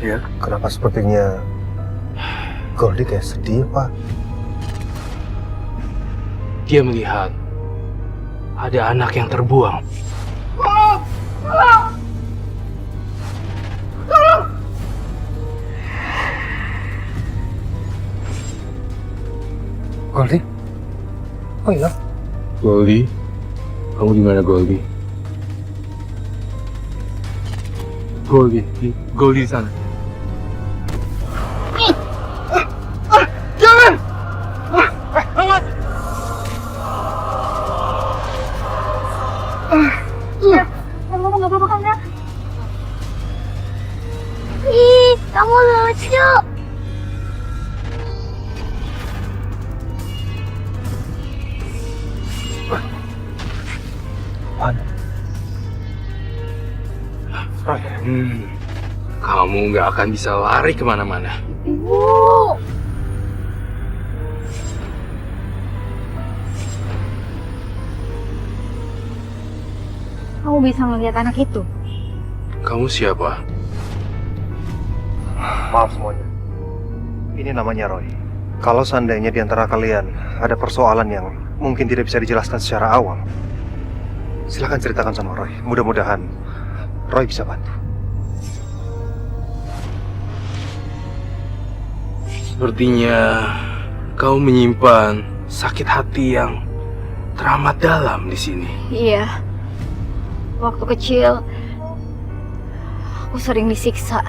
Iya. Kenapa sepertinya Goldie kayak sedih, Pak? Dia melihat ada anak yang terbuang. Goldie? Oh iya? Goldie? Kamu di mana, Goldie? Goldie di sana. Jangan! Kamu nggak apa-apa kan, Nak? Ih, kamu lucu. Kamu nggak akan bisa lari kemana-mana. Ibu. Kamu bisa melihat anak itu? Kamu siapa? Maaf semuanya. Ini namanya Roy. Kalau seandainya di antara kalian ada persoalan yang mungkin tidak bisa dijelaskan secara awam, silakan ceritakan sama Roy. Mudah-mudahan Roy bisa bantu. Sepertinya kau menyimpan sakit hati yang teramat dalam di sini. Iya. Waktu kecil, aku sering disiksa.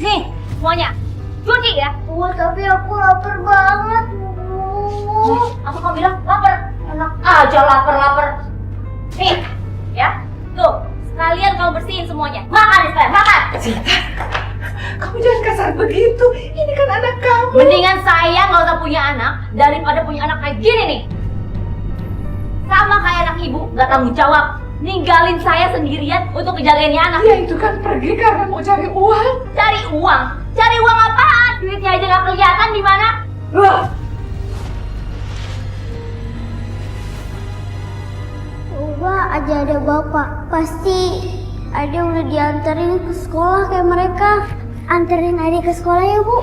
Nih, semuanya, cuci ya. Tapi aku lapar banget. Aku kamu bilang lapar. Enak aja lapar. Nih, ya. Tuh, sekalian kamu bersihin semuanya. Makan nih sekalian, makan. Sinta, kamu jangan kasar begitu. Ini kan anak kamu. Mendingan saya nggak usah punya anak daripada punya anak kayak gini nih. Sama kayak anak ibu, nggak tanggung jawab. Ninggalin saya sendirian untuk ngejagainnya anak. Ya itu kan pergi karena mau cari uang. Cari uang? Cari uang apaan? Duitnya aja nggak kelihatan di mana? Coba aja ada bapak, pasti ada udah dianterin ke sekolah kayak mereka. Anterin adik ke sekolah ya, Bu.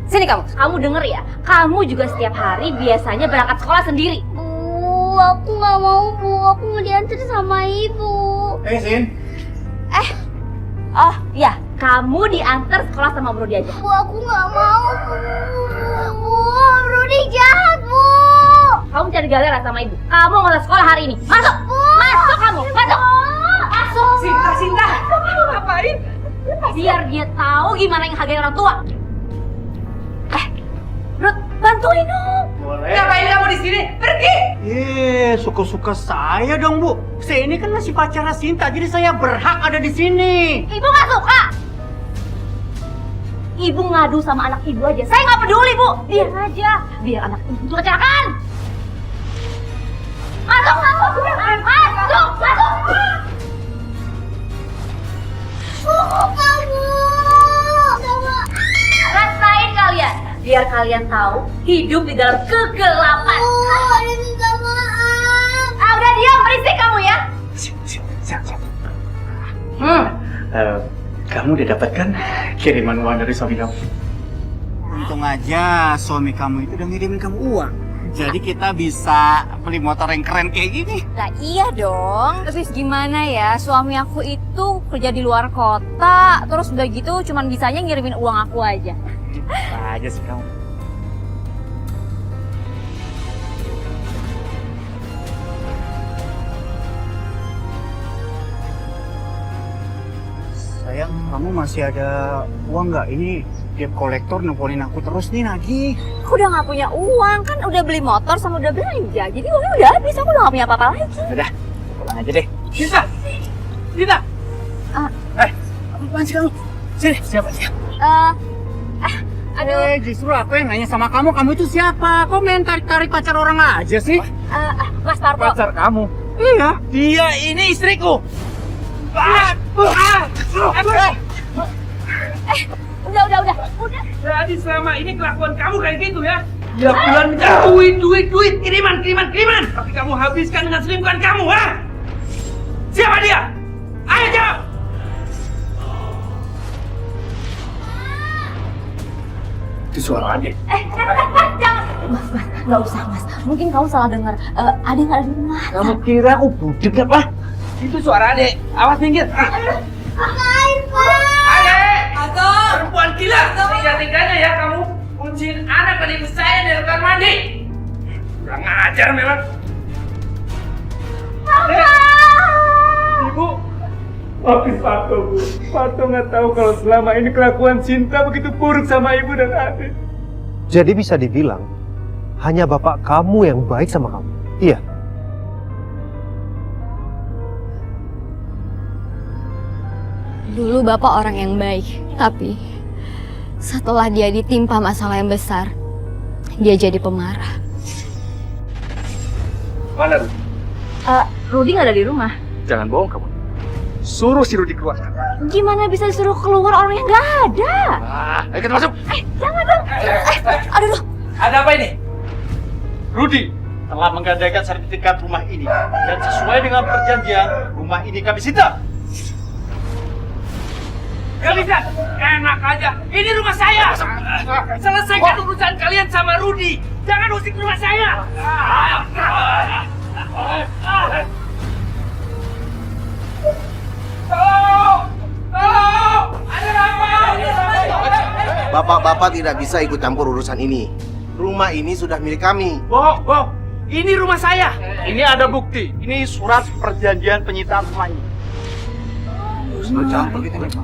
Sini kamu. Kamu denger ya, kamu juga setiap hari biasanya berangkat sekolah sendiri. Bu, aku nggak mau, Bu. Aku mau diantar sama ibu. Sin. Oh iya, kamu diantar sekolah sama Brody aja. Bu, aku nggak mau, Bu. Bu, Rudy jahat, Bu. Kamu cari galera sama ibu. Kamu nggak usah sekolah hari ini. Masuk! Masuk kamu! Masuk! Masuk! Sinta, kamu ngapain? Biar dia tahu gimana yang hargain orang tua. Ruth, bantuin dong. Ngapain kamu di sini? Pergi! Suka-suka saya dong, Bu. Saya ini kan masih pacarnya Sinta, jadi saya berhak ada di sini. Ibu nggak suka. Ibu ngadu sama anak ibu aja. Saya nggak peduli, Bu. Biar aja. Biar anak ibu itu kecelakaan. Masuk! Kamu sama Rasain kalian. Biar kalian tahu hidup di dalam kegelapan. ada minta maaf. Udah diam, berisik kamu ya. Siap. Kamu udah dapat kan kiriman uang dari suami kamu? Untung aja suami kamu itu udah ngirimin kamu uang. Jadi kita bisa beli motor yang keren kayak gini. Lah iya dong. Terus gimana ya? Suami aku itu kerja di luar kota. Terus udah gitu cuman bisanya ngirimin uang aku aja. Apa aja sih kamu? Sayang, kamu masih ada uang nggak? Ini debt kolektor nelfonin aku terus nih nagih. Aku udah nggak punya uang kan, udah beli motor sama udah belanja. Jadi uangnya udah habis, aku udah nggak punya apa-apa lagi. Udah, pulang aja deh. Sinta! Apaan sih kamu? Sini, siapa? Aduh. Justru aku yang nanya sama kamu itu siapa? Kok main tarik-tarik pacar orang aja sih? Mas Parto. Pacar kamu? Iya. Dia ini istriku. Udah. Jadi selama ini kelakuan kamu kayak gitu ya? Ya bulan duit, kiriman. Tapi kamu habiskan dengan selingkuhan kamu, ha? Siapa dia? Ayo jawab! Itu suara adik. Jangan. Mas, nggak usah mas. Mungkin kamu salah dengar. Adik nggak ada di rumah. Kamu kira aku budek apa? Itu suara adik. Awas minggir. Ngapain, Pak? Adik! Perempuan gila! Tiga-tiganya ya kamu kunciin anak dan ibu saya di kamar mandi. Kurang ajar memang. Ibu, maafin Pato, Bu. Pato nggak tahu kalau selama ini kelakuan Cinta begitu buruk sama ibu dan adik. Jadi bisa dibilang hanya bapak kamu yang baik sama kamu. Iya. Dulu bapak orang yang baik, tapi setelah dia ditimpa masalah yang besar, dia jadi pemarah. Mana Rudy? Rudy nggak ada di rumah. Jangan bohong kamu. Suruh si Rudy keluar. Gimana bisa disuruh keluar orang yang nggak ada? Ayo kita masuk. Jangan dong. Aduh. Ada apa ini? Rudy telah menggadaikan sertifikat rumah ini dan sesuai dengan perjanjian rumah ini kami sita. Gak bisa, enak aja. Ini rumah saya. Selesaikan urusan kalian sama Rudy. Jangan usik rumah saya. Tolong! Tolong! Ada apa? Bapak-bapak tidak bisa ikut campur urusan ini. Rumah ini sudah milik kami. Bohong. Ini rumah saya. Ini ada bukti. Ini surat perjanjian penyitaan rumah ini. Campur kita nih.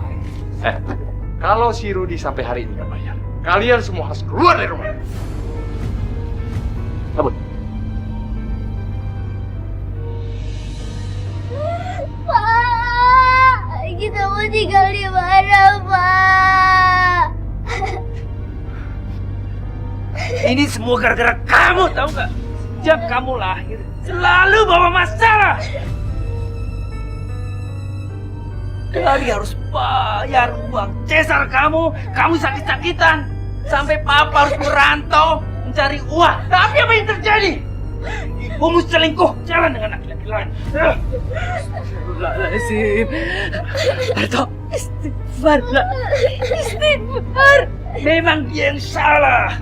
Kalau si Rudy sampai hari ini nggak bayar, kalian semua harus keluar dari rumah. Cabut. Pak, kita mau tinggal di mana, Pak? Ini semua gara-gara kamu, tahu nggak? Sejak kamu lahir, selalu bawa masalah. Dari harus bayar uang cesar kamu sakit-sakitan. Sampai papa harus merantau mencari uang. Tapi apa yang terjadi? Ibumu selingkuh jalan dengan laki-laki lain. Astagfirullahaladzim. Atau istighfar. Memang dia yang salah.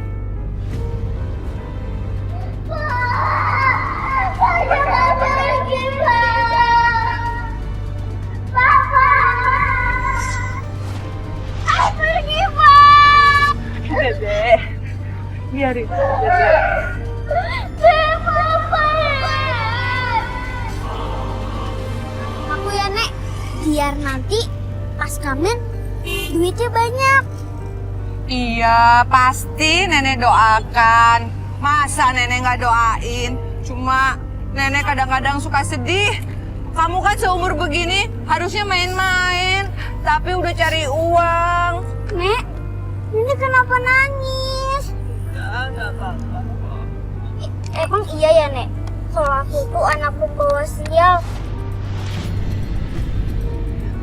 Saya nggak pergi, Pak. Papa! Aku pergi, Pak! Dede, biarin Dede. Papa! Aku ya, Nek. Biar nanti pas kamen duitnya banyak. Iya, pasti nenek doakan. Masa nenek nggak doain? Cuma nenek kadang-kadang suka sedih. Kamu kan seumur begini harusnya main-main, tapi udah cari uang. Nek, Nenek kenapa nangis? Nggak apa-apa. Emang iya ya, Nek? Kalau aku tuh anak pembawa sial.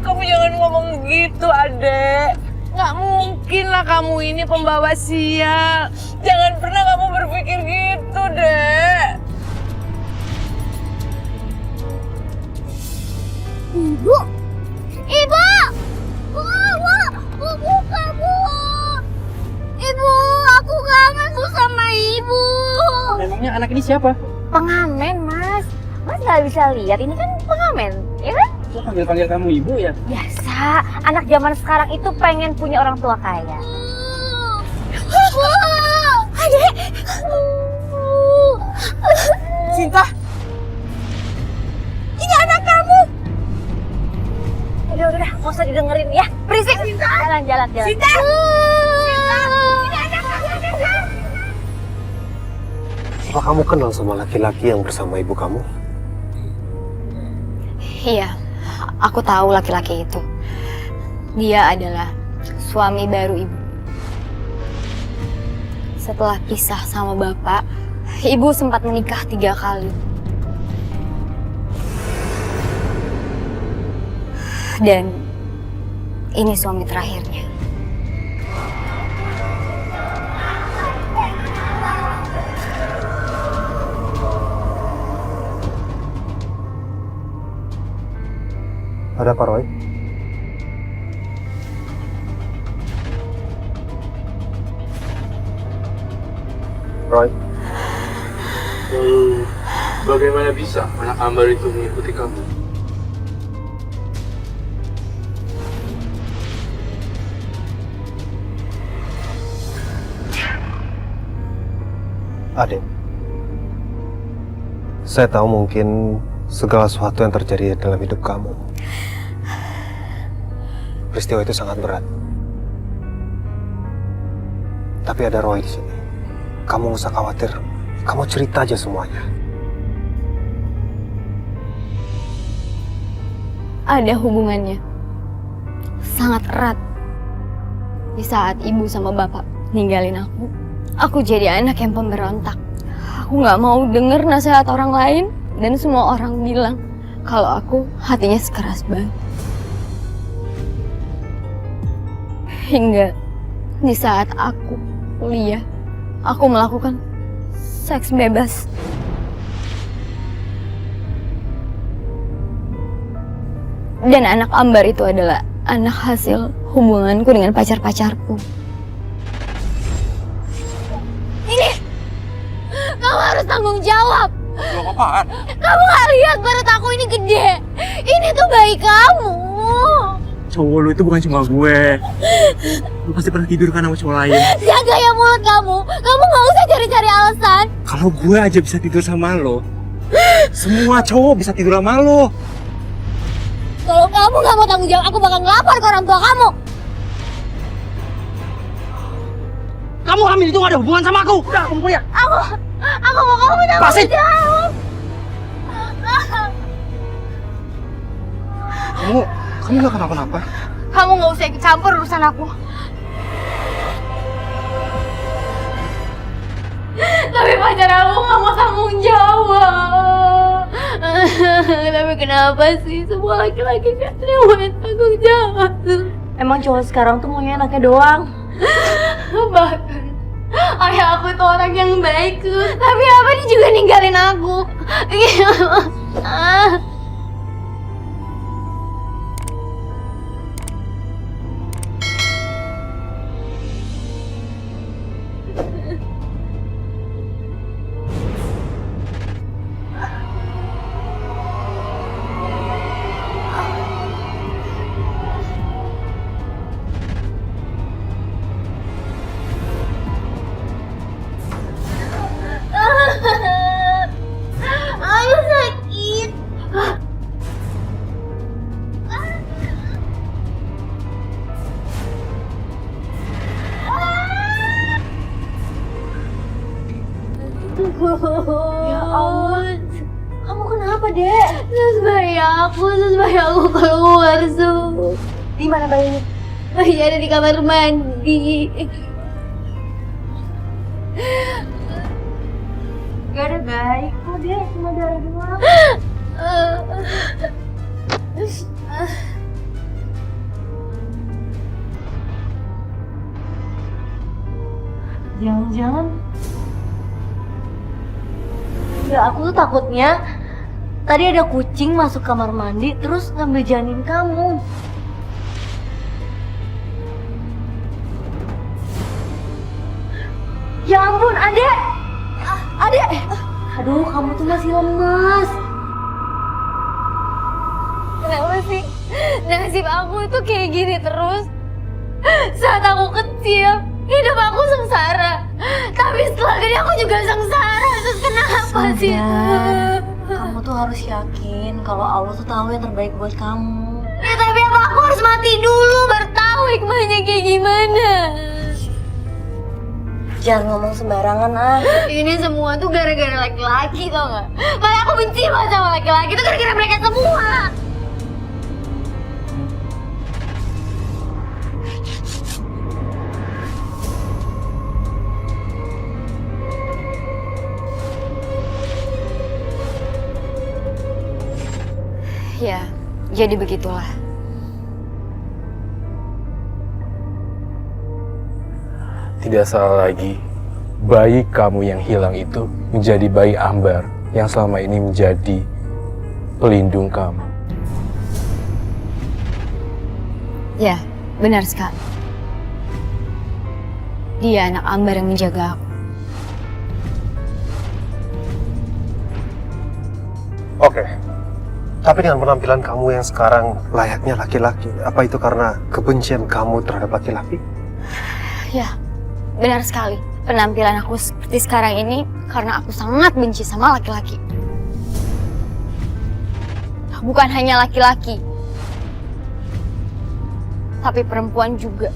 Kamu jangan ngomong gitu, Adek. Nggak mungkin lah kamu ini pembawa sial. Jangan pernah kamu berpikir gitu, Dek. Ibu! Ibu! Bu, buka, Bu! Ibu, aku kangen Bu sama Ibu! Memangnya anak ini siapa? Pengamen, Mas. Mas nggak bisa lihat, ini kan pengamen, ya kan? Kok panggil-panggil kamu ibu ya? Biasa, anak zaman sekarang itu pengen punya orang tua kaya. Bu! Adek! Cinta, Ini anak kamu! Udah, nggak usah didengerin ya. Berisik. Jalan. Cinta! Ini anak kamu! Apa kamu kenal sama laki-laki yang bersama ibu kamu? Iya, aku tahu laki-laki itu. Dia adalah suami baru ibu. Setelah pisah sama bapak, ibu sempat menikah 3 kali. Dan ini suami terakhirnya. Ada apa, Roy? Roy, Lalu, bagaimana bisa anak Ambar itu mengikuti kamu? Adik, saya tahu mungkin segala sesuatu yang terjadi dalam hidup kamu. Peristiwa itu sangat berat. Tapi ada Roy di sini. Kamu nggak usah khawatir. Kamu cerita aja semuanya. Ada hubungannya. Sangat erat. Di saat ibu sama bapak ninggalin aku jadi anak yang pemberontak. Aku nggak mau denger nasihat orang lain dan semua orang bilang kalau aku hatinya sekeras batu. Hingga di saat aku kuliah, aku melakukan seks bebas. Dan anak Ambar itu adalah anak hasil hubunganku dengan pacar-pacarku. Ini, kamu harus tanggung jawab. Lo apaan? Kamu gak lihat perut aku ini gede. Ini tuh bayi kamu. Cowok lu itu bukan cuma gue. Lu pasti pernah tidur kan sama cowok lain. Jaga ya mulut kamu. Kamu gak usah cari-cari alasan. Kalau gue aja bisa tidur sama lo, semua cowok bisa tidur sama lo. Kalau kamu gak mau tanggung jawab, aku bakal ngelapor ke orang tua kamu. Kamu hamil itu gak ada hubungan sama aku. Udah, kamu kuliah. Aku mau kamu tanggung jawab. Kamu nggak kenapa-napa? Kamu gak usah ikut campur urusan aku. Tapi pacar aku gak mau tanggung jawab. Tapi kenapa sih semua laki-laki gak mau tanggung jawab? Emang cowok sekarang tuh maunya anaknya doang. Bahkan ayah aku tuh orang yang baik. Tapi apa dia juga ninggalin aku. Aku sakit. Ya ampun. Kamu kenapa, Dek? Sus bayi aku keluar, Sus. Di mana bayinya? Bayi ada di kamar mandi. Gak ada baik kok, Dek, cuma darah doang. Jangan-jangan ya aku tuh takutnya tadi ada kucing masuk kamar mandi terus ngambil janin kamu. Ya ampun, Adek! Adek! Aduh, kamu tuh masih lemas. Kenapa sih nasib aku itu kayak gini terus? Saat aku kecil, hidup aku sengsara. Tapi setelah gede aku juga sengsara. Terus kenapa sih? Kamu tuh harus yakin kalau Allah tuh tahu yang terbaik buat kamu. Ya tapi apa aku harus mati dulu baru tahu hikmahnya kayak gimana? Jangan ngomong sembarangan, ah. Ini semua tuh gara-gara laki-laki, tau gak? Malah aku benci banget sama laki-laki, itu gara-gara mereka semua. Ya, jadi begitulah. Tidak salah lagi, bayi kamu yang hilang itu menjadi bayi Ambar yang selama ini menjadi pelindung kamu. Ya, benar sekali. Dia anak Ambar yang menjaga aku. Oke. Tapi dengan penampilan kamu yang sekarang layaknya laki-laki, apa itu karena kebencian kamu terhadap laki-laki? Ya, benar sekali. Penampilan aku seperti sekarang ini karena aku sangat benci sama laki-laki. Bukan hanya laki-laki, tapi perempuan juga.